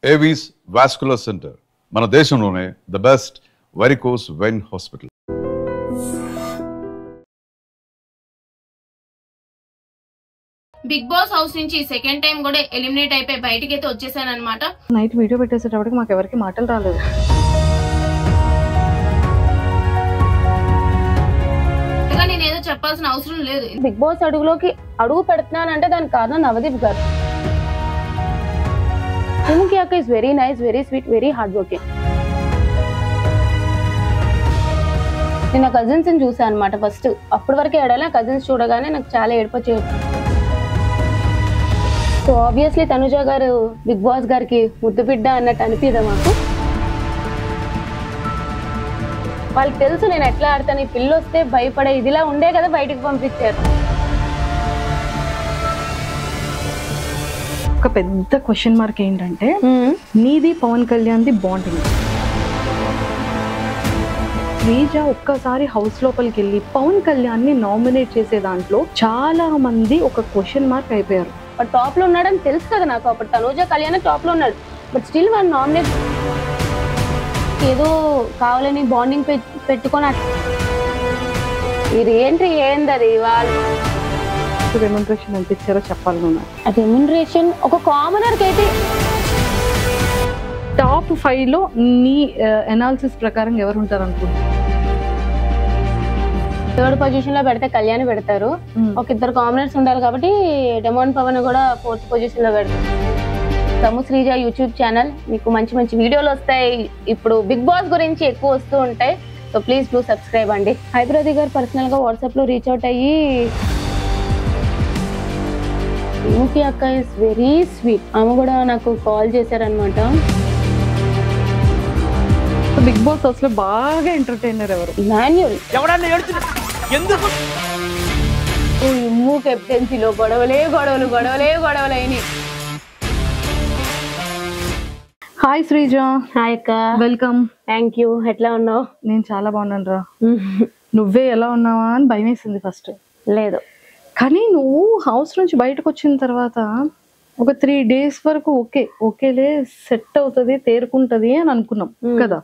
Avis vascular center మన దేశంలోనే the best varicose vein hospital. Bigg boss house నుంచి second time కూడా eliminate అయిపోయి బయటికి అయితే వచ్చేసాను అనమాట. నైట్ వీడియో పెట్టేసేటప్పటికి మాకు ఎవరికి మాటలు రాలేదు. నేను ఏదో చెప్పాల్సిన అవసరం లేదు. బిగ్ బాస్ అడుగు పెడుతున్నానంటే దానికి కారణం నవదీప్ గారు. సుముఖి అక్క is very nice, very sweet, very hard working. నేను నా కజిన్స్ ని చూసాను అనమాట ఫస్ట్. అప్పటి వరకు ఏడాలి కజిన్స్ చూడగానే నాకు చాలా ఏడుపొచ్చేది. సో ఆబ్వియస్లీ తనుజ గారు బిగ్ బాస్ గారికి ముద్దు బిడ్డ అన్నట్టు అనిపిదా మాకు. వాళ్ళకి తెలుసు నేను ఎట్లా ఆడతాను, ఈ పిల్లు వస్తే భయపడే ఇదిలా ఉండే కదా బయటికి పంపించారు. ఒక పెద్ద క్వశ్చన్ మార్క్ ఏంటంటే నీది పవన్ కళ్యాణ్ది బాండింగ్. శ్రీజ ఒక్కసారి హౌస్ లోపలికి వెళ్ళి పవన్ కళ్యాణ్ ని నామినేట్ చేసే దాంట్లో చాలా మంది ఒక క్వశ్చన్ మార్క్ అయిపోయారు. టాప్ లో ఉన్నాడని తెలుసు కదా నాకు. అప్పుడు తనుజ కళ్యాణ్ టాప్ లో ఉన్నాడు, బట్ స్టిల్ వాళ్ళు నామినేట్ ఏదో కావాలని బాండింగ్ పెట్టుకొని ఇది ఏంది అది వాళ్ళు రెమ్యునరేషన్ ఎంత ఇచ్చారో చెప్పాలి. రెమ్యునరేషన్ ఒక కామనర్ కి అయితే టాప్ 5 లో నీ అనాలిసిస్ ప్రకారం ఎవరు ఉంటారు అనుకుంటున్నారు? థర్డ్ పొజిషన్ లో పెడితే కళ్యాణ్ పెడతారు. ఒక ఇద్దరు కామనర్స్ ఉండాలి కాబట్టి డెమోన్ పవన్ కూడా 4th పొజిషన్ లో పెడతారు. తము శ్రీజ యూట్యూబ్ ఛానల్, మీకు మంచి మంచి వీడియోలు వస్తాయి. ఇప్పుడు బిగ్ బాస్ గురించి ఎక్కువ వస్తూ ఉంటాయి. సో ప్లీజ్ డూ సబ్స్క్రైబ్ అండి. హైబ్రది గారు పర్సనల్ గా వాట్సాప్ లో రీచ్ అవుట్ అయ్యి సుముఖి అక్క ఇస్ వెరీ స్వీట్, ఆమె కూడా నాకు కాల్ చేశారనమాట. బిగ్ బాస్ అసలు బాగా ఎంటర్టైనర్ ఎవరు? మాన్యుల్. ఇమ్ము కెప్టెన్సీలో గొడవలే అయినాయి. హాయ్ శ్రీజ. హాయ్ అక్క. వెల్కమ్. Thank you. ఎట్లా ఉన్నావు? నేను చాలా బాగున్నాను రా. నువ్వే ఎలా ఉన్నావా అని భయం వేసింది ఫస్ట్. లేదు, కానీ నువ్వు హౌస్ నుంచి బయటకు వచ్చిన తర్వాత ఒక 3 days వరకు ఓకేలే సెట్ అవుతుంది, తేరుకుంటది అని అనుకున్నాం కదా.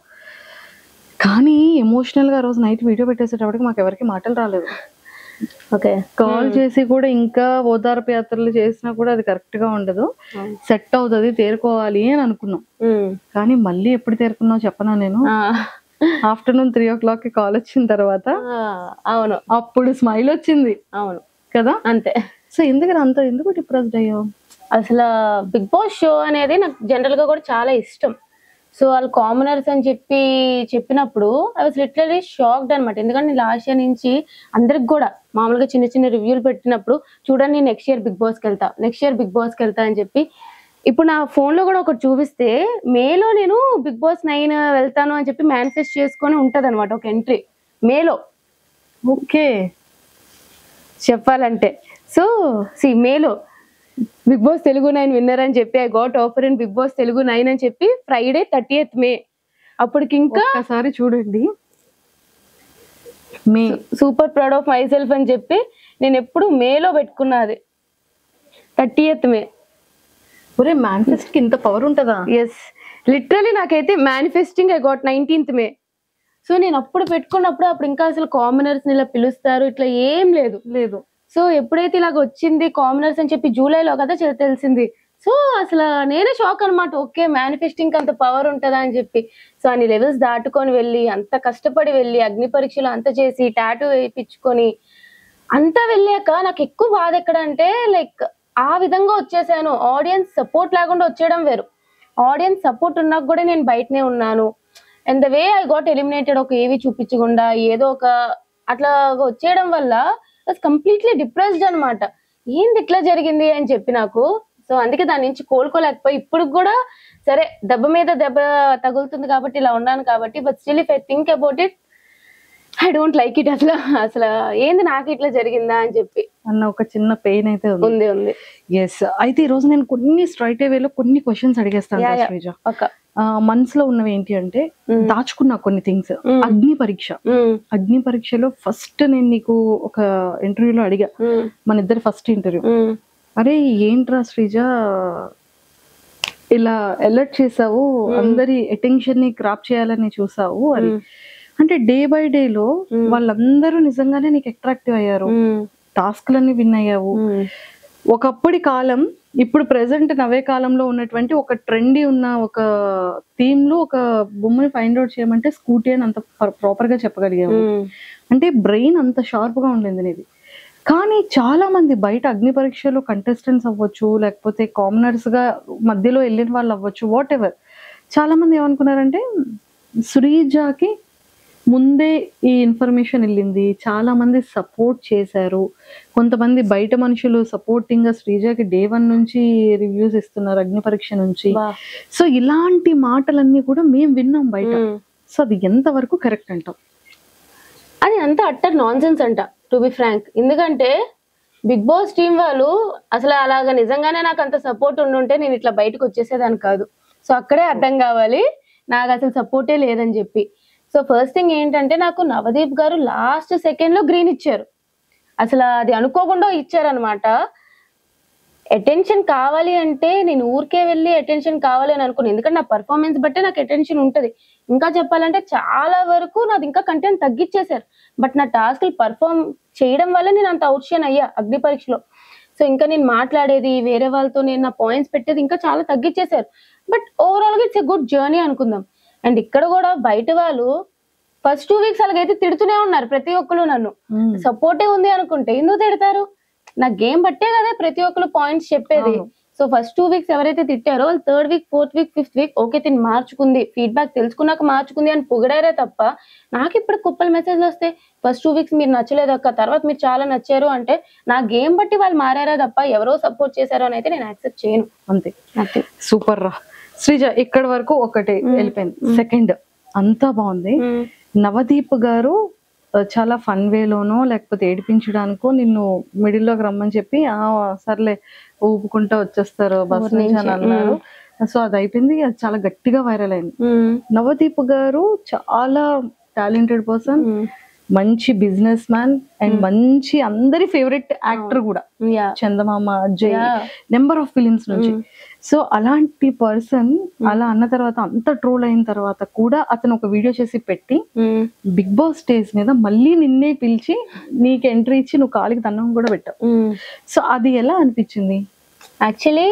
కానీ ఎమోషనల్ గా రోజు నైట్ వీడియో పెట్టేసేటప్పటికి మాకు ఎవరికి మాటలు రాలేదు. ఓకే, కాల్ చేసి కూడా ఇంకా ఓదార్పు యాత్రలు చేసినా కూడా అది కరెక్ట్ గా ఉండదు, సెట్ అవుతుంది, తేరుకోవాలి అని అనుకున్నాం. కానీ మళ్ళీ ఎప్పుడు తేరుకున్నావు చెప్పనా? నేను ఆఫ్టర్నూన్ 3 o'clock కాల్ వచ్చిన తర్వాత అవును అప్పుడు స్మైల్ వచ్చింది. అవును కదా, అంతే. సో ఎందుకు డిప్రెస్డ్ అయ్యావు? అసలు బిగ్ బాస్ షో అనేది నాకు జనరల్ గా కూడా చాలా ఇష్టం. సో వాళ్ళు కామనర్స్ అని చెప్పినప్పుడు ఐ వాస్ లిటరలీ షాక్డ్ అనమాట. ఎందుకంటే నేను లాస్ట్ ఇయర్ నుంచి అందరికి కూడా మామూలుగా చిన్న చిన్న రివ్యూలు పెట్టినప్పుడు చూడండి నెక్స్ట్ ఇయర్ బిగ్ బాస్కి వెళ్తా అని చెప్పి, ఇప్పుడు నా ఫోన్ లో కూడా ఒకటి చూపిస్తే మేలో నేను బిగ్ బాస్ 9 వెళ్తాను అని చెప్పి మేనిఫెస్ట్ చేసుకొని ఉంటది అనమాట ఒక ఎంట్రీ మేలో. ఓకే, చెప్పాలంటే సో మేలో బిగ్ బాస్ తెలుగు 9 విన్నర్ అని చెప్పి I got offer in bigg boss Telugu 9 అని చెప్పి ఫ్రైడే 30th May. అప్పటికి ఇంకా ఒకసారి చూడండి, may super proud of myself అని చెప్పి నేను ఎప్పుడు మేలో పెట్టుకున్నది 30th May. ఒరే, మేనిఫెస్ట్ కి ఇంత పవర్ ఉంటుందా? ఎస్, లిటరలీ నాకైతే manifesting I got 19th May. So నేను అప్పుడు పెట్టుకున్నప్పుడు అప్పుడు ఇంకా అసలు కామనర్స్ ఇలా పిలుస్తారు ఇట్లా ఏం లేదు. సో ఎప్పుడైతే ఇలాగ వచ్చింది కామనర్స్ అని చెప్పి జూలైలో కదా తెలిసింది. సో అసలు నేనే షాక్ అనమాట. ఓకే, మేనిఫెస్టింగ్ అంత పవర్ ఉంటుందా అని చెప్పి. సో అన్ని లెవెల్స్ దాటుకొని వెళ్ళి అంత కష్టపడి వెళ్ళి అగ్ని పరీక్షలు అంత చేసి టాటూ వేయించుకొని అంతా వెళ్ళాక నాకు ఎక్కువ బాధ ఎక్కడ అంటే లైక్ ఆ విధంగా వచ్చేసాను. ఆడియన్స్ సపోర్ట్ లేకుండా వచ్చేయడం వేరు, ఆడియన్స్ సపోర్ట్ ఉన్నాక కూడా నేను బయటనే ఉన్నాను. And the way I got eliminated, ఒక ఏవి చూపించకుండా ఏదో ఒక అట్లా వచ్చేయడం వల్ల కంప్లీట్లీ డిప్రెస్డ్ అనమాట. ఏంది ఇట్లా జరిగింది అని చెప్పి నాకు. సో అందుకే దాని నుంచి కోలుకోలేకపోయి ఇప్పుడు కూడా సరే దెబ్బ మీద దెబ్బ తగులుతుంది కాబట్టి ఇలా ఉన్నాను కాబట్టి, but still if I think about it I don't like it. అసలు ఏంది నాకు ఇట్లా జరిగిందా అని చెప్పి అన్న ఒక చిన్న పెయిన్ అయితే ఉంది. ఎస్, అయితే ఈ రోజు నేను కొన్ని స్ట్రైట్ వేలో కొన్ని క్వశ్చన్స్ అడిగేస్తాను. మనసులో ఉన్నవి ఏంటి అంటే దాచుకున్నా కొన్ని థింగ్స్. అగ్ని పరీక్షలో ఫస్ట్ నేను నీకు ఒక ఇంటర్వ్యూలో అడిగా, మన ఇద్దరు ఫస్ట్ ఇంటర్వ్యూ, అరే ఏంట్రా శ్రీజ ఇలా అలర్ట్ చేసావు, అందరి అటెన్షన్ ని క్రాప్ చేయాలని చూసావు అని. అంటే డే బై డే లో వాళ్ళందరూ నిజంగానే నీకు అట్రాక్టివ్ అయ్యారు, టాస్క్లన్నీ విన్ అయ్యావు. ఒకప్పటి కాలం ఇప్పుడు ప్రెసెంట్ నవే కాలంలో ఉన్నటువంటి ఒక ట్రెండీ ఉన్న ఒక థీమ్ లో ఒక బొమ్మని ఫైండ్ అవుట్ చేయమంటే స్కూటీ అని అంత ప్రాపర్ గా చెప్పగలిగాము. అంటే బ్రెయిన్ అంత షార్ప్ గా ఉండింది నీది. కానీ చాలా మంది బయట అగ్ని పరీక్షలో కంటెస్టెంట్స్ అవ్వచ్చు, లేకపోతే కామనర్స్ గా మధ్యలో వెళ్ళిన వాళ్ళు అవ్వచ్చు, వాట్ ఎవర్, చాలా మంది ఏమనుకున్నారంటే శ్రీజాకి ముందే ఈ ఇన్ఫర్మేషన్ వెళ్ళింది, చాలా మంది సపోర్ట్ చేశారు, కొంతమంది బయట మనుషులు సపోర్టింగ్ గా శ్రీజాకి డే 1 నుంచి రివ్యూస్ ఇస్తున్నారు అగ్ని పరీక్ష నుంచి. సో ఇలాంటి మాటలన్నీ కూడా మేము విన్నాం బయట. సో అది ఎంత వరకు కరెక్ట్ అంటాం? అది అంత అట్టర్ నాన్ సెన్స్ అంట, టు బి ఫ్రాంక్. ఎందుకంటే బిగ్ బాస్ టీం వాళ్ళు అసలు అలాగా నిజంగానే నాకు అంత సపోర్ట్ ఉండుంటే నేను ఇట్లా బయటకు వచ్చేసేదాన్ని కాదు. సో అక్కడే అర్థం కావాలి నాకు అసలు సపోర్టే లేదని చెప్పి. సో ఫస్ట్ థింగ్ ఏంటంటే నాకు నవదీప్ గారు లాస్ట్ సెకండ్ లో గ్రీన్ ఇచ్చారు. అసలు అది అనుకోకుండా ఇచ్చారనమాట. అటెన్షన్ కావాలి అంటే నేను ఊరికే వెళ్ళి అటెన్షన్ కావాలి అని అనుకున్నాను. ఎందుకంటే నా పర్ఫార్మెన్స్ బట్టే నాకు అటెన్షన్ ఉంటది. ఇంకా చెప్పాలంటే చాలా వరకు నాది ఇంకా కంటెంట్ తగ్గించేశారు. బట్ నా టాస్క్లు పర్ఫార్మ్ చేయడం వల్ల నేను అంత అవుట్షైన్ అయ్యా అగ్ని పరీక్షలో. సో ఇంకా నేను మాట్లాడేది వేరే వాళ్ళతో, నేను నా పాయింట్స్ పెట్టేది ఇంకా చాలా తగ్గించేశారు. బట్ ఓవరాల్ గా ఇట్స్ ఎ గుడ్ జర్నీ అనుకుందాం. అండ్ ఇక్కడ కూడా బయట వాళ్ళు ఫస్ట్ 2 వీక్స్ అలాగైతే తిడుతూనే ఉన్నారు ప్రతి ఒక్కరు. నన్ను సపోర్టే ఉంది అనుకుంటే ఎందుకు తిడతారు? నా గేమ్ బట్టే కదా ప్రతి ఒక్కరు పాయింట్స్ చెప్పేది. సో ఫస్ట్ 2 వీక్స్ ఎవరైతే తిట్టారో వాళ్ళు 3rd week 4th week 5th week okay తిని మార్చుకుంది, ఫీడ్బ్యాక్ తెలుసుకున్నాక మార్చుకుంది అని పొగిడారే తప్ప నాకు ఇప్పుడు కుప్పలు మెసేజ్లు వస్తాయి ఫస్ట్ 2 వీక్స్ మీరు నచ్చలేదు అక్క, తర్వాత మీరు చాలా నచ్చారు అంటే నా గేమ్ బట్టి వాళ్ళు మారారా తప్ప ఎవరో సపోర్ట్ చేశారో అని అయితే నేను యాక్సెప్ట్ చేయను. అంతే. సూపర్ రా శ్రీజ. ఇక్కడ వరకు ఒకటి వెళ్ళిపోయింది. సెకండ్ అంతా బాగుంది. నవదీప్ గారు చాలా ఫన్ వేలోనో లేకపోతే ఏడిపించడానికో నిన్ను మిడిల్ లోకి రమ్మని చెప్పి సర్లే ఊపుకుంటా వచ్చేస్తారు బస్ నుంచి అని అన్నారు. సో అది అయిపోయింది, అది చాలా గట్టిగా వైరల్ అయింది. నవదీప్ గారు చాలా టాలెంటెడ్ పర్సన్, మంచి బిజినెస్ మ్యాన్ అండ్ మంచి అందరి ఫేవరెట్ యాక్టర్ కూడా, చందమామ, అజయ్, నెంబర్ ఆఫ్ ఫిలిమ్స్ నుంచి. సో అలాంటి పర్సన్ అలా అన్న తర్వాత అంత ట్రోల్ అయిన తర్వాత కూడా అతను ఒక వీడియో చేసి పెట్టి బిగ్ బాస్ స్టేజ్ మీద మళ్ళీ నిన్నే పిలిచి నీకు ఎంట్రీ ఇచ్చి నువ్వు కాలికి దండం కూడా పెట్టావు. సో అది ఎలా అనిపించింది? యాక్చువల్లీ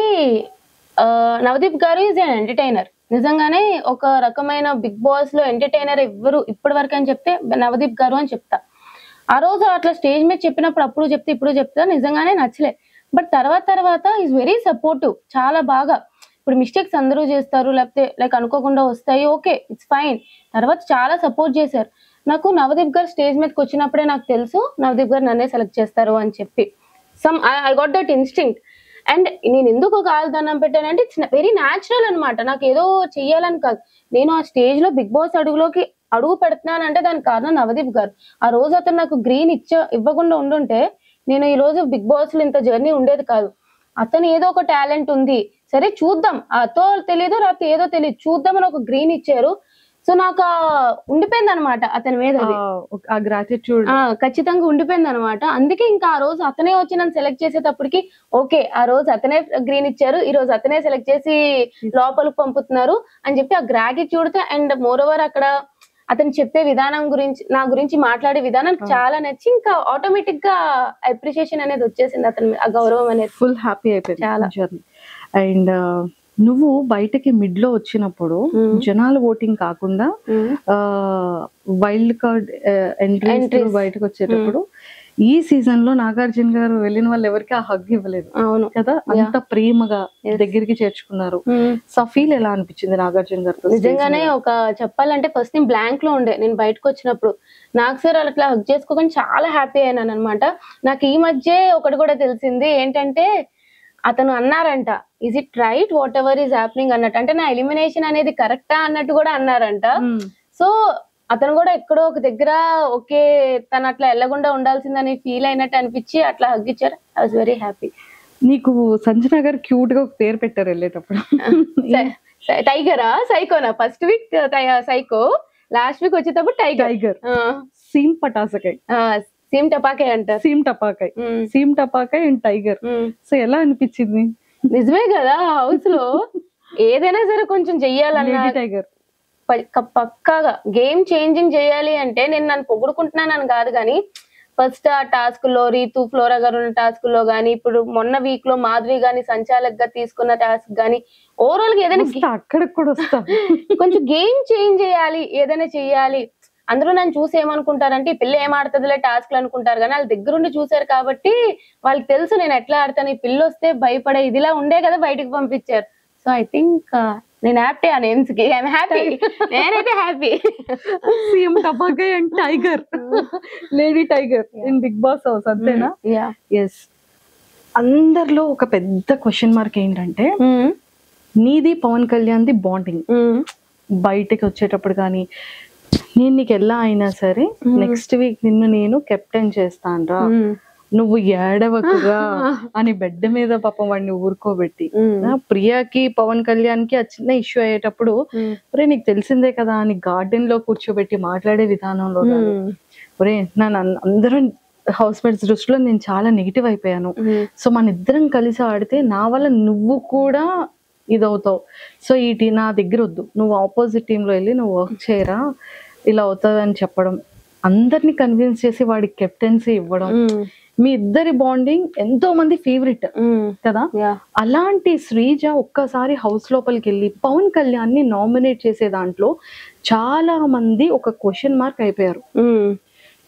నవదీప్ గారు ఈజ్ అన్ ఎంటర్టైనర్. నిజంగానే ఒక రకమైన బిగ్ బాస్ లో ఎంటర్టైనర్ ఎవ్వరు ఇప్పటి వరకు అని చెప్తే నవదీప్ గారు అని చెప్తా. ఆ రోజు అట్లా స్టేజ్ మీద చెప్పినప్పుడు అప్పుడు చెప్తే ఇప్పుడు చెప్తా నిజంగానే నచ్చలే. బట్ తర్వాత ఈజ్ వెరీ సపోర్టివ్, చాలా బాగా. ఇప్పుడు మిస్టేక్స్ అందరూ చేస్తారు, లేకపోతే లైక్ అనుకోకుండా వస్తాయి, ఓకే ఇట్స్ ఫైన్. తర్వాత చాలా సపోర్ట్ చేశారు. నాకు నవదీప్ గారు స్టేజ్ మీదకి వచ్చినప్పుడే నాకు తెలుసు నవదీప్ గారు నన్నే సెలెక్ట్ చేస్తారు అని చెప్పి. I got that instinct. And నేను ఎందుకు కాలుదన్నం పెట్టానంటే ఇట్స్ వెరీ న్యాచురల్ అనమాట. నాకు ఏదో చెయ్యాలని కాదు, నేను ఆ స్టేజ్ లో బిగ్ బాస్ అడుగు పెడుతున్నానంటే దానికి కారణం నవదీప్ గారు. ఆ రోజు అతను నాకు గ్రీన్ ఇవ్వకుండా ఉండుంటే నేను ఈ రోజు బిగ్ బాస్ లో ఇంత జర్నీ ఉండేది కాదు. అతను ఏదో ఒక టాలెంట్ ఉంది, సరే చూద్దాం, అతో తెలియదు రాత్రి ఏదో తెలియదు చూద్దాం అని ఒక గ్రీన్ ఇచ్చారు. సో నాకు ఉండిపోయింది అనమాట అతని మీద, గ్రాటిట్యూడ్ ఖచ్చితంగా ఉండిపోయింది అనమాట. అందుకే ఇంకా ఆ రోజు అతనే వచ్చి నన్ను సెలెక్ట్ చేసేటప్పటికి ఓకే ఆ రోజు అతనే గ్రీన్ ఇచ్చారు, ఈ రోజు అతనే సెలెక్ట్ చేసి లోపలికి పంపుతున్నారు అని చెప్పి ఆ గ్రాటిట్యూడ్ తో. అండ్ మోర్ ఓవర్ అక్కడ అతను చెప్పే విధానం గురించి, నా గురించి మాట్లాడే విధానం చాలా నచ్చి ఇంకా ఆటోమేటిక్ గా అప్రిషియేషన్ అనేది వచ్చేసింది అతని, ఆ గౌరవం అనేది. ఫుల్ హ్యాపీ అయిపోయింది చాలా జర్నీ. అండ్ నువ్వు బయటకి మిడ్ లో వచ్చినప్పుడు జనాల ఓటింగ్ కాకుండా వైల్డ్ కార్డ్ ఎంట్రీ బయటకు వచ్చేటప్పుడు ఈ సీజన్ లో నాగార్జున గారు వెళ్ళిన వాళ్ళు ఎవరికి ఆ హగ్ ఇవ్వలేదు. అవును కదా, అంత ప్రేమగా దగ్గరికి చేర్చుకున్నారు. సో ఫీల్ ఎలా అనిపించింది నాగార్జున గారు? నిజంగానే ఒక చెప్పాలంటే ఫస్ట్ నేను బ్లాంక్ లో ఉండే, నేను బయటకు వచ్చినప్పుడు నాకు సార్ అట్లా హగ్ చేసుకోకుండా చాలా హ్యాపీ అయినాను అనమాట. నాకు ఈ మధ్య ఒకటి కూడా తెలిసింది ఏంటంటే అతను అన్నారంట is it right what ever is happening అన్నట్టు, అంటే నా ఎలిమినేషన్ అనేది కరెక్టా అన్నట్టు కూడా అన్నారంట. సో అతను కూడా ఎక్కడో ఒక దగ్గర ఓకే తను అట్లా వెళ్ళకుండా ఉండాల్సిందని ఫీల్ అయినట్టు అనిపించి అట్లా హగ్ ఇచ్చారు. I was very happy. నీకు సంజన గారు క్యూట్ గా ఒక పేరు పెట్టారు వెళ్ళేటప్పుడు, టైగరా సైకోనా? First week psycho, last week వచ్చేటప్పుడు టైగర్. సీమ్ పటాసకాయ్, సీమ్ టపాకాయ్ అంటారు. సీమ్ టపాకాయ్ అండ్ టైగర్. సో ఎలా అనిపించింది? నిజమే కదా, హౌస్ లో ఏదైనా సరే కొంచెం చెయ్యాలన్నా టైగర్ పక్కాగా గేమ్ చేంజింగ్ చేయాలి అంటే నేను నన్ను పొగుడుకుంటున్నానని కాదు కానీ ఫస్ట్ ఆ టాస్క్ లో రీతు ఫ్లోరా గారు ఉన్న టాస్క్ లో గానీ ఇప్పుడు మొన్న వీక్ లో మాధురి గాని సంచాలక్ గా తీసుకున్న టాస్క్ గానీ ఓవరాల్ గా ఏదైనా అక్కడికి కూడా వస్తా కొంచెం గేమ్ చేంజ్ చేయాలి, ఏదైనా చెయ్యాలి. అందరూ నన్ను చూసి ఏమనుకుంటారంటే ఈ పిల్ల ఏం ఆడుతుందిలే టాస్క్లు అనుకుంటారు కానీ వాళ్ళ దగ్గరుండి చూసారు కాబట్టి వాళ్ళకి తెలుసు నేను ఎట్లా ఆడతాను. ఈ పిల్ల వస్తే భయపడే ఇదిలా ఉండే కదా బయటకు పంపించారు. సో ఐ థింక్ నేను హ్యాపీ ఆ నేమ్స్ కి ఐఎమ్ హ్యాపీ, నేనైతే హ్యాపీ. సీఎం టపాకాయ్ and tiger, lady tiger in bigg boss house అంతేనా? ఎస్. అందరిలో ఒక పెద్ద క్వశ్చన్ మార్క్ ఏంటంటే నీది పవన్ కళ్యాణ్ ది బాండింగ్. బయటకి వచ్చేటప్పుడు కానీ నేను నీకు ఎలా అయినా సరే నెక్స్ట్ వీక్ నిన్ను నేను కెప్టెన్ చేస్తాను రా, నువ్వు ఏడవకుగా అని బెడ్ మీద పాపం వాడిని ఊరుకోబెట్టి, ప్రియాకి పవన్ కళ్యాణ్ కి ఆ చిన్న ఇష్యూ అయ్యేటప్పుడు ఒరే నీకు తెలిసిందే కదా అని గార్డెన్ లో కూర్చోబెట్టి మాట్లాడే విధానంలో ఒరే నన్ను అందరూ హౌస్ మేట్స్ దృష్టిలో నేను చాలా నెగిటివ్ అయిపోయాను, సో మన ఇద్దరం కలిసి ఆడితే నా వల్ల నువ్వు కూడా ఇదవుతావు, సో ఈ నా దగ్గర వద్దు, నువ్వు ఆపోజిట్ టీమ్ లో వెళ్ళి నువ్వు వర్క్ చేయరా, ఇలా అవుతుంది అని చెప్పడం, అందరిని కన్విన్స్ చేసి వాడికి కెప్టెన్సీ ఇవ్వడం, మీ ఇద్దరి బాండింగ్ ఎంతో మంది ఫేవరెట్ కదా. అలాంటి శ్రీజ ఒక్కసారి హౌస్ లోపలికి వెళ్ళి పవన్ కళ్యాణ్ ని నామినేట్ చేసే దాంట్లో చాలా మంది ఒక క్వశ్చన్ మార్క్ అయిపోయారు.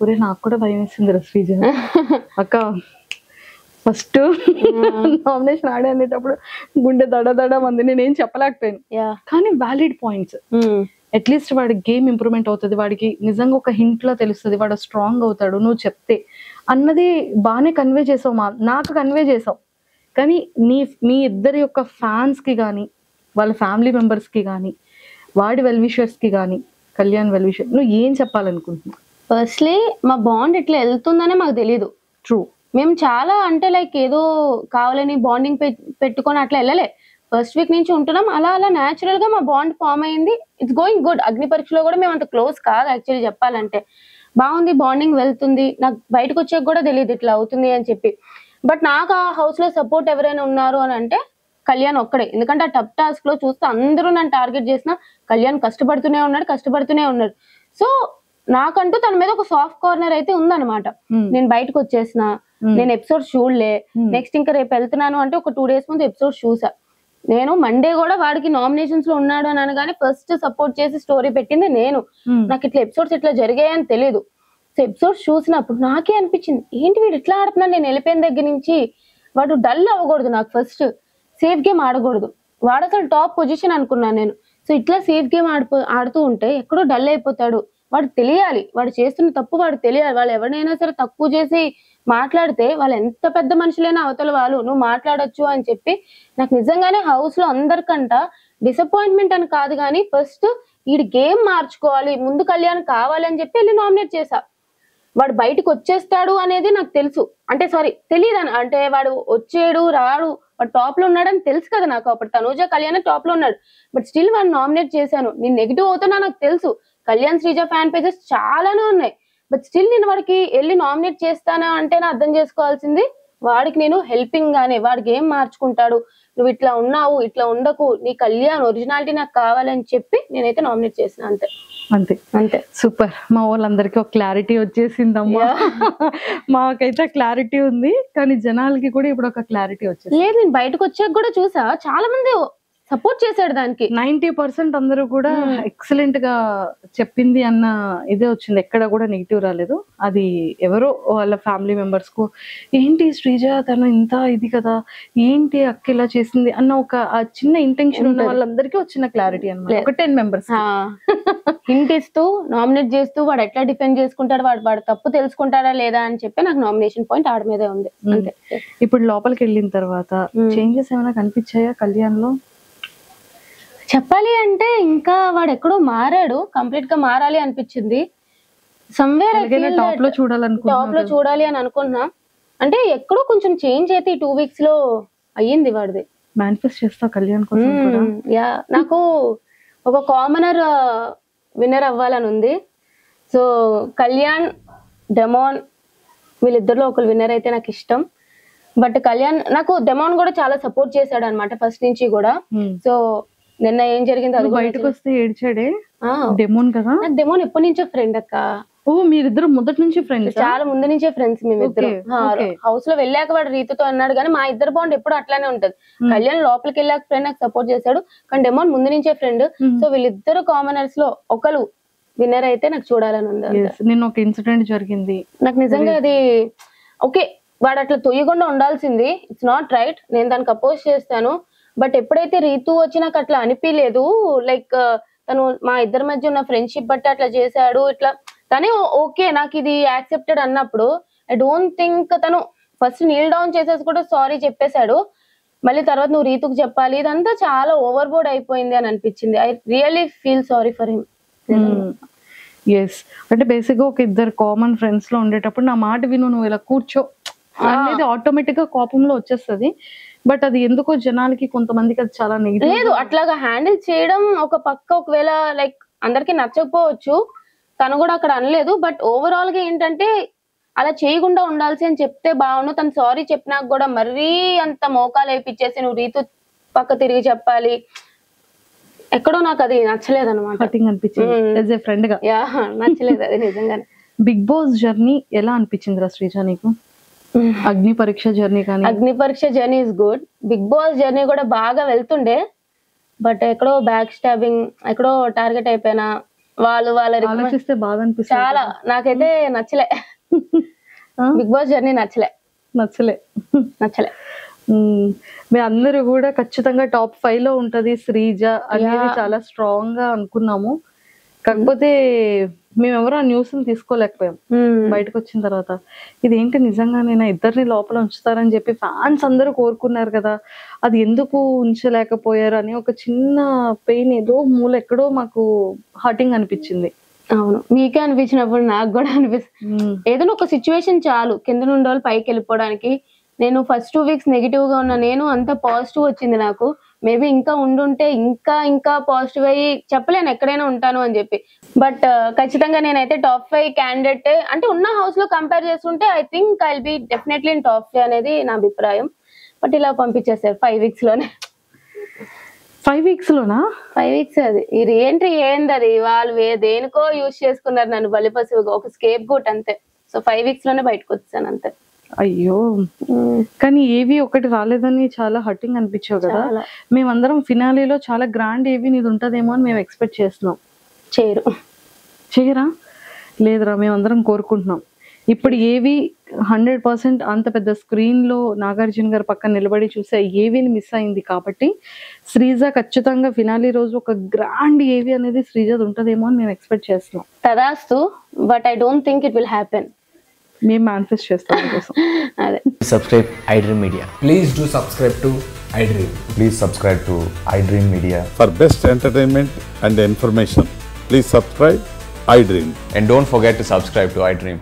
ఒరే నాకు కూడా భయం వేసింది శ్రీజ అక్క, ఫస్ట్ నామినేషన్ ఆడేటప్పుడు గుండె దడ మంది, నేనేం చెప్పలేకపోయాను కానీ వ్యాలిడ్ పాయింట్స్. అట్లీస్ట్ వాడికి గేమ్ ఇంప్రూవ్మెంట్ అవుతుంది, వాడికి నిజంగా ఒక హింట్ లో తెలుస్తుంది, వాడు స్ట్రాంగ్ అవుతాడు నువ్వు చెప్తే అన్నది బాగానే కన్వే చేసావు, నాకు కన్వే చేసావు. కానీ మీ ఇద్దరి యొక్క ఫ్యాన్స్ కి కానీ వాళ్ళ ఫ్యామిలీ మెంబర్స్ కి కానీ వాడి వెల్ విషర్స్ కి కానీ కళ్యాణ్ వెల్ విషర్ నువ్వు ఏం చెప్పాలనుకుంటున్నావు? ఫస్ట్లీ మా బాండ్ ఇట్లా వెళ్తుందనే మాకు తెలీదు. ట్రూ, మేము చాలా అంటే లైక్ ఏదో కావాలని బాండింగ్ పెట్టుకొని అట్లా వెళ్ళలే. ఫస్ట్ వీక్ నుంచి ఉంటున్నాం, అలా అలా న్యాచురల్ గా మా బాండ్ ఫామ్ అయింది. It's going good. అగ్ని పరీక్షలో కూడా మేము అంత క్లోజ్ కాదు యాక్చువల్లీ చెప్పాలంటే, బాగుంది బాండింగ్ వెళ్తుంది. నాకు బయటకు వచ్చాక కూడా తెలియదు ఇట్లా అవుతుంది అని చెప్పి. బట్ నాకు ఆ హౌస్ లో సపోర్ట్ ఎవరైనా ఉన్నారు అని అంటే కళ్యాణ్ ఒక్కడే. ఎందుకంటే ఆ టఫ్ టాస్క్ లో చూస్తే అందరూ నన్ను టార్గెట్ చేసిన కళ్యాణ్ కష్టపడుతూనే ఉన్నాడు. సో నాకంటూ తన మీద ఒక సాఫ్ట్ కార్నర్ అయితే ఉందన్నమాట. నేను బయటకు వచ్చేసిన, నేను ఎపిసోడ్ చూడలే, నెక్స్ట్ ఇంకా రేపు వెళ్తున్నాను అంటే ఒక 2 days ముందు ఎపిసోడ్ చూసా. నేను మండే కూడా వాడికి నామినేషన్స్ లో ఉన్నాడు అని అనగానే ఫస్ట్ సపోర్ట్ చేసి స్టోరీ పెట్టింది నేను. నాకు ఇట్లా ఎపిసోడ్స్ ఇట్లా జరిగాయని తెలియదు. సో ఎపిసోడ్స్ చూసినప్పుడు నాకే అనిపించింది ఏంటి వీడు ఇట్లా ఆడుతున్నాడు. నేను వెళ్ళిపోయిన దగ్గర నుంచి వాడు డల్ అవ్వకూడదు, నాకు ఫస్ట్ సేఫ్ గేమ్ ఆడకూడదు. వాడు అసలు టాప్ పొజిషన్ అనుకున్నాను నేను. సో ఇట్లా సేఫ్ గేమ్ ఆడుతూ ఉంటే ఎక్కడో డల్ అయిపోతాడు. వాడు తెలియాలి, వాడు చేస్తున్న తప్పు వాడు తెలియాలి. వాళ్ళు ఎవరినైనా సరే తక్కువ చేసి మాట్లాడితే వాళ్ళు ఎంత పెద్ద మనుషులైనా అవతల వాళ్ళు నువ్వు మాట్లాడొచ్చు అని చెప్పి నాకు నిజంగానే హౌస్ లో అందరికంట డిసప్పాయింట్మెంట్ అని కాదు కానీ ఫస్ట్ వీడి గేమ్ మార్చుకోవాలి, ముందు కళ్యాణ్ కావాలి అని చెప్పి వెళ్ళి నామినేట్ చేశా. వాడు బయటకు వచ్చేస్తాడు అనేది నాకు తెలుసు, అంటే సారీ తెలియదు అంటే వాడు వచ్చేడు రాడు, వాడు టాప్ లో ఉన్నాడని తెలుసు కదా నాకు. అప్పుడు తనూజ కళ్యాణ్ టాప్ లో ఉన్నాడు, బట్ స్టిల్ వాడిని నామినేట్ చేశాను. నేను నెగిటివ్ అవుతున్నా నాకు తెలుసు, కళ్యాణ్ శ్రీజ ఫ్యాన్ పేజెస్ చాలానే ఉన్నాయి, బట్ స్టిల్ నేను వాడికి వెళ్ళి నామినేట్ చేస్తానా అంటే నా అర్థం చేసుకోవాల్సింది వాడికి నేను హెల్పింగ్ గానే వాడి గేమ్ మార్చుకుంటాడు, నువ్వు ఇట్లా ఉన్నావు ఇట్లా ఉండకు, నీ కళ్యాణ్ ఒరిజినాలిటీ నాకు కావాలని చెప్పి నేనైతే నామినేట్ చేసిన. అంతే అంతే అంతే. సూపర్. మా వాళ్ళందరికీ ఒక క్లారిటీ వచ్చేసిందమ్మా. మాకైతే క్లారిటీ ఉంది కానీ జనాలకి కూడా ఇప్పుడు ఒక క్లారిటీ వచ్చేసి లేదు. నేను బయటకు వచ్చాక కూడా చూసా చాలా మంది సపోర్ట్ చేశాడు దానికి. 90% అందరూ కూడా ఎక్సలెంట్ గా చెప్పింది అన్న ఇదే వచ్చింది, ఎక్కడ కూడా నెగిటివ్ రాలేదు. అది ఎవరో వాళ్ళ ఫ్యామిలీ మెంబర్స్ కు ఏంటి శ్రీజ తను ఇంత ఇది కదా, ఏంటి అక్క ఇలా చేసింది అన్న ఒక చిన్న ఇంటెన్షన్ ఉన్న వాళ్ళందరికీ వచ్చిన క్లారిటీ అన్నమాట. ఒక 10 members హింట్ ఇస్తూ నామినేట్ చేస్తూ వాడు ఎట్లా డిఫెండ్ చేసుకుంటాడు, వాడు తప్పు తెలుసుకుంటాడా లేదా అని చెప్పి నాకు నామినేషన్ పాయింట్ ఆడ మీదే ఉంది. అంతే. ఇప్పుడు లోపలికి వెళ్ళిన తర్వాత చేంజెస్ ఏమైనా కనిపించాయా కళ్యాణ్ లో? చెప్పాలి అంటే ఇంకా వాడు ఎక్కడో మారాడు, కంప్లీట్ గా మారాలి అనిపించింది. సమ్వేర్ టాప్ లో చూడాలి అని అనుకున్నా. అంటే ఎక్కడో కొంచెం చేంజ్ అయితే ఈ 2 weeks లో అయ్యింది వాడిది. మేనిఫెస్ట్ చేస్తా కళ్యాణ్ కోసం కూడా. యా, నాకు ఒక కామనర్ విన్నర్ అవ్వాలని ఉంది. సో కళ్యాణ్ డెమాన్ వీళ్ళిద్దరిలో ఒకరు విన్నర్ అయితే నాకు ఇష్టం. బట్ కళ్యాణ్ నాకు డెమాన్ కూడా చాలా సపోర్ట్ చేశాడు అనమాట ఫస్ట్ నుంచి కూడా. సో నిన్న ఏం జరిగింది అది కూడా బయటకు వస్తే ఏడ్చాడే ఆ, డెమోన్ కదా. నాకు డెమోన్ ఎప్పటి నుంచో ఫ్రెండ్ అక్క, ఓ మీరిద్దరు మొదటి నుంచి ఫ్రెండ్స్? చాలా ముందు నుంచే ఫ్రెండ్స్ మేమిద్దరం. Okay. హౌస్ లో వెళ్ళాక వాడు రీతుతో అన్నాడు కానీ మా ఇద్దరు బాండ్ ఎప్పుడు అట్లానే ఉంటది. కళ్యాణ్ లోపలికి వెళ్ళాక ఫ్రెండ్ నాకు సపోర్ట్ చేశాడు, కానీ డెమోన్ ముందు నుంచే ఫ్రెండ్. సో వీళ్ళిద్దరు కామనర్స్ లో ఒకరు విన్నర్ అయితే నాకు చూడాలని ఉంది. నిన్న ఒక ఇన్సిడెంట్ జరిగింది, నాకు నిజంగా అది ఓకే, వాడు అట్లా తొయ్యకుండా ఉండాల్సింది, ఇట్స్ నాట్ రైట్, నేను దానికి అపోజ్ చేస్తాను. బట్ ఎప్పుడైతే రీతు వచ్చి నాకు అట్లా అనిపించలేదు, లైక్ తను మా ఇద్దరి మధ్య ఉన్న ఫ్రెండ్షిప్ బట్టి అట్లా చేశాడు ఇట్లా, కానీ ఓకే నాకు ఇది యాక్సెప్టెడ్ అన్నప్పుడు ఐ డోంట్ థింక్ తను ఫస్ట్ నీల్ డౌన్ చేసేసి కూడా సారీ చెప్పేశాడు, మళ్ళీ తర్వాత నువ్వు రీతుకు చెప్పాలి, ఇదంతా చాలా ఓవర్ బోర్డ్ అయిపోయింది అని అనిపించింది. I really feel sorry for him. Yes, అంటే బేసిక్ గా ఒక ఇద్దరు కామన్ ఫ్రెండ్స్ లో ఉండేటప్పుడు నా మాట విను, నువ్వు ఇలా కూర్చో అనేది ఆటోమేటిక్ గా కోపంలో వచ్చేస్తుంది. బట్ అది ఎందుకో జనాలకి కొంతమందికి అది చాలా నెగిటివ్. లేదు, అట్లాగా హ్యాండిల్ చేయడం ఒక పక్క ఒకవేళ లైక్ అందరికి నచ్చకపోవచ్చు, తను కూడా అక్కడ అనలేదు. బట్ ఓవరాల్ గా ఏంటంటే అలా చేయకుండా ఉండాల్సి అని చెప్తే బాగుండు. తను సారీ చెప్పినాక కూడా మరీ అంత మోకాలు వేయించేసి నువ్వు రీతు పక్క తిరిగి చెప్పాలి, ఎక్కడో నాకు అది నచ్చలేదు అనమాట. కటింగ్ అనిపించింది ఫ్రెండ్ గా. యా, నచ్చలేదు అది నిజంగానే. బిగ్ బాస్ జర్నీ ఎలా అనిపించింది రా శ్రీజ నీకు? అగ్ని పరీక్ష జర్నీ కానీ. Agni Pariksha journey is good, bigg boss journey కూడా బాగా వెళ్తుండే, బట్ ఎక్కడో బ్యాక్ స్టాబింగ్, ఎక్కడో టార్గెట్ అయిపోయినా, వాళ్ళు ఆలోచిస్తే బాగా అనిపిస్తుంది చాలా. నాకైతే నచ్చలే, బిగ్ బాస్ జర్నీ నచ్చలే. మేము అందరూ కూడా ఖచ్చితంగా టాప్ 5 లో ఉంటది శ్రీజ అనేది చాలా స్ట్రాంగ్ గా అనుకున్నాము. కాకపోతే మేమెవరూ ఆ న్యూస్ తీసుకోలేకపోయాం బయటకు వచ్చిన తర్వాత. ఇదేంటి నిజంగానేనా ఇద్దరిని లోపల ఉంచుతారని చెప్పి ఫ్యాన్స్ అందరూ కోరుకున్నారు కదా, అది ఎందుకు ఉంచలేకపోయారు అని ఒక చిన్న పెయిన్ ఏదో మూల ఎక్కడో మాకు హర్టింగ్ అనిపించింది. అవును, మీకే అనిపించినప్పుడు నాకు కూడా అనిపిస్తుంది. ఏదైనా ఒక సిచ్యువేషన్ చాలు కింద నుండి వాళ్ళు పైకి వెళ్ళిపోవడానికి. నేను ఫస్ట్ 2 వీక్స్ నెగిటివ్ గా ఉన్నా, నేను అంత పాజిటివ్ వచ్చింది నాకు. మేబీ ఇంకా ఉండుంటే ఇంకా ఇంకా పాజిటివ్ అయ్యి చెప్పలేను ఎక్కడైనా ఉంటాను అని చెప్పి. బట్ ఖచ్చితంగా నేనైతే టాప్ 5 క్యాండిడేట్ అంటే ఉన్న హౌస్ లో కంపేర్ చేసుకుంటే I think I will be definitely in top 5 అనేది నా అభిప్రాయం. బట్ ఇలా పంపించేసారు 5 వీక్స్ లోనే. 5 వీక్స్ లోనా? 5 వీక్స్ అది ఈ రీఎంట్రీ ఏంది, అది వాళ్ళు దేనికో యూజ్ చేసుకున్నారు నన్ను బలిపశువుగా, ఒక స్కేప్ గోట్ అంతే. సో 5 వీక్స్ లోనే బయటకు వచ్చాను అంతే. అయ్యో, కానీ ఏవి ఒకటి రాలేదని చాలా హర్టింగ్ అనిపించావు కదా. మేమందరం ఫినాలీలో చాలా గ్రాండ్ ఏవి నీది ఉంటదేమో అని మేము ఎక్స్పెక్ట్ చేస్తున్నాం. చేయరా? లేదురా, మేమందరం కోరుకుంటున్నాం. ఇప్పుడు ఏవి 100% అంత పెద్ద స్క్రీన్ లో నాగార్జున గారు పక్కన నిలబడి చూసే ఏవిని మిస్ అయింది కాబట్టి శ్రీజ ఖచ్చితంగా ఫినాలీ రోజు ఒక గ్రాండ్ ఏవి అనేది శ్రీజది ఉంటదేమో అని మేము ఎక్స్పెక్ట్ చేస్తున్నాం. తదాస్తు, but I don't think it will happen. మేము మేనిఫెస్ట్ చేస్తాం కోసం. అదే, subscribe iDream Media. Please do subscribe to iDream. Please subscribe to iDream Media. For best entertainment and information, please subscribe iDream. And don't forget to subscribe to iDream.